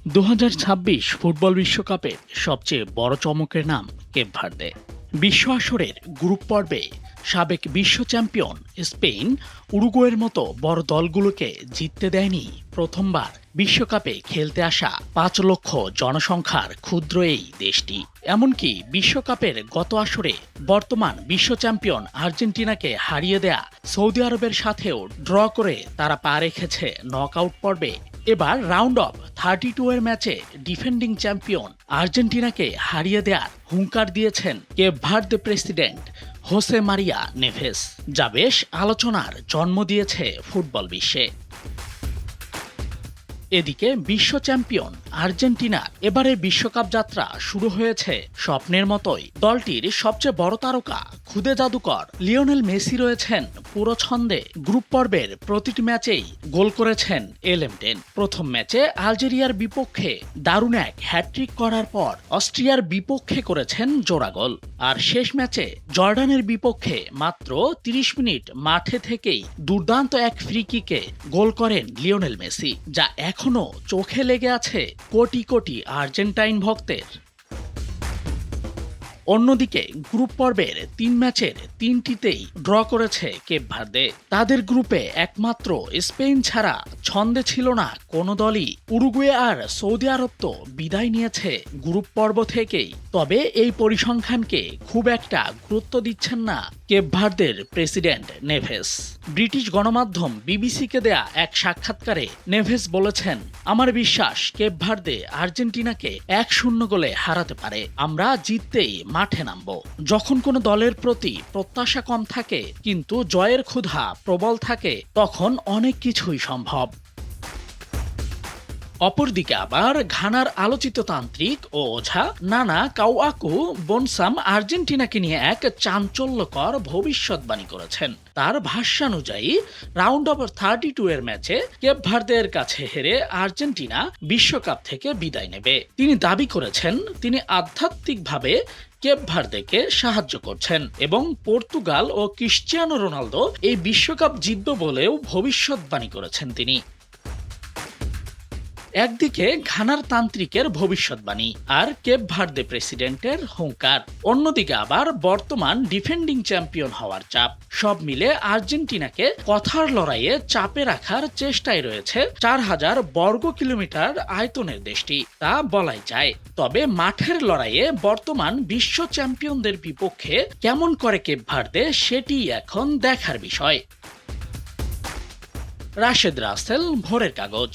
2026 football বিশ্বকাপের সবচেয়ে বড় চমকের নাম কেপ ভার্দে। বিশ্ব আসরের গ্রুপ পর্বে সাবেক বিশ্ব চ্যাম্পিয়ন স্পেন উরুগুয়ের মতো বড় দলগুলোকে জিততে দেয়নি প্রথমবার বিশ্বকাপে খেলতে আসা 5 লক্ষ জনসংখ্যার ক্ষুদ্র এই দেশটি। এমনকি বিশ্বকাপের গত আসরে বর্তমান বিশ্ব চ্যাম্পিয়ন আর্জেন্টিনাকে হারিয়ে দেয়া সৌদি আরবের সাথেও ড্র করে তারা পা রেখেছে নকআউট পর্বে। এবার রাউন্ড অফ 32 এর ম্যাচে ডিফেন্ডিং চ্যাম্পিয়ন আর্জেন্টিনাকে হারিয়ে দেওয়ার হুঙ্কার দিয়েছেন Cape Verde president Jose Maria Neves, যা বেশ আলোচনার জন্ম দিয়েছে ফুটবল বিশ্বে। এদিকে বিশ্ব চ্যাম্পিয়ন আর্জেন্টিনার এবারের বিশ্বকাপ যাত্রা শুরু হয়েছে স্বপ্নের মতোই। দলটির সবচেয়ে বড় তারকা খুদে জাদুকর লিওনেল মেসি রয়েছেন পুরো ছন্দে। গ্রুপ পর্বের প্রতিটি ম্যাচেই গোল করেছেন এলএম10। প্রথম ম্যাচে আলজেরিয়ার বিপক্ষে দারুণ এক হ্যাটট্রিক করার পর অস্ট্রিয়ার বিপক্ষে করেছেন জোড়া গোল। আর শেষ ম্যাচে জর্ডানের বিপক্ষে মাত্র 30 মিনিট মাঠে থেকেই দুর্দান্ত এক ফ্রি কিকে গোল করেন লিওনেল মেসি, যা এখনো চোখে লেগে আছে কোটি কোটি আর্জেন্টাইন ভক্তের। অন্যদিকে গ্রুপ পর্বের 3 ম্যাচের 3টিতেই ড্র করেছে কেপ ভার্দে। তাদের গ্রুপে একমাত্র স্পেন ছাড়া ছন্দে ছিল না কোনো দলই। উরুগুয়ে আর সৌদি আরব তো বিদায় নিয়েছে গ্রুপ পর্ব থেকেই। তবে এই পরিসংখ্যানকে খুব একটা গুরুত্ব দিচ্ছেন না কেপ ভার্দের প্রেসিডেন্ট নেভেস। ব্রিটিশ গণমাধ্যম বিবিসিকে দেয়া এক সাক্ষাৎকারে নেভেস বলেছেন, আমার বিশ্বাস কেপ ভার্দে আর্জেন্টিনাকে 1-0 গোলে হারাতে পারে। আমরা জিততেই মাঠে নামব। যখন কোনো দলের প্রতি প্রত্যাশা কম থাকে কিন্তু জয়ের ক্ষুধা প্রবল থাকে, তখন অনেক কিছুই সম্ভব। অপরদিকে আবার ঘানার আলোচিত তান্ত্রিক ও ওঝা নানা কাউয়াকু বনসাম আর্জেন্টিনাকে নিয়ে এক চাঞ্চল্যকর ভবিষ্যৎবাণী করেছেন। তার ভাষ্যানুযায়ী রাউন্ড অফ 32 এর ম্যাচে কেপ ভার্দের কাছে হেরে আর্জেন্টিনা বিশ্বকাপ থেকে বিদায় নেবে। তিনি দাবি করেছেন তিনি আধ্যাত্মিকভাবে কেপ ভার্দেকে সাহায্য করছেন এবং পর্তুগাল ও ক্রিশ্চিয়ানো রোনালদো এই বিশ্বকাপ জিতবে বলেও ভবিষ্যৎবাণী করেছেন তিনি। একদিকে ঘানার তান্ত্রিকের ভবিষ্যৎবাণী আর কেপ ভার্দে প্রেসিডেন্টের হুঙ্কার, অন্যদিকে আবার বর্তমান ডিফেন্ডিং চ্যাম্পিয়ন হওয়ার চাপ। সব মিলে আর্জেন্টিনাকে কথার লড়াইয়ে চাপে রাখার চেষ্টায় রয়েছে 4000 বর্গ কিলোমিটার আয়তনের দেশটি, তা বলাই যায়। তবে মাঠের লড়াইয়ে বর্তমান বিশ্ব চ্যাম্পিয়নদের বিপক্ষে কেমন করে কেপ ভার্দে, সেটি এখন দেখার বিষয়। রাশেদ রাসেল, ভোরের কাগজ।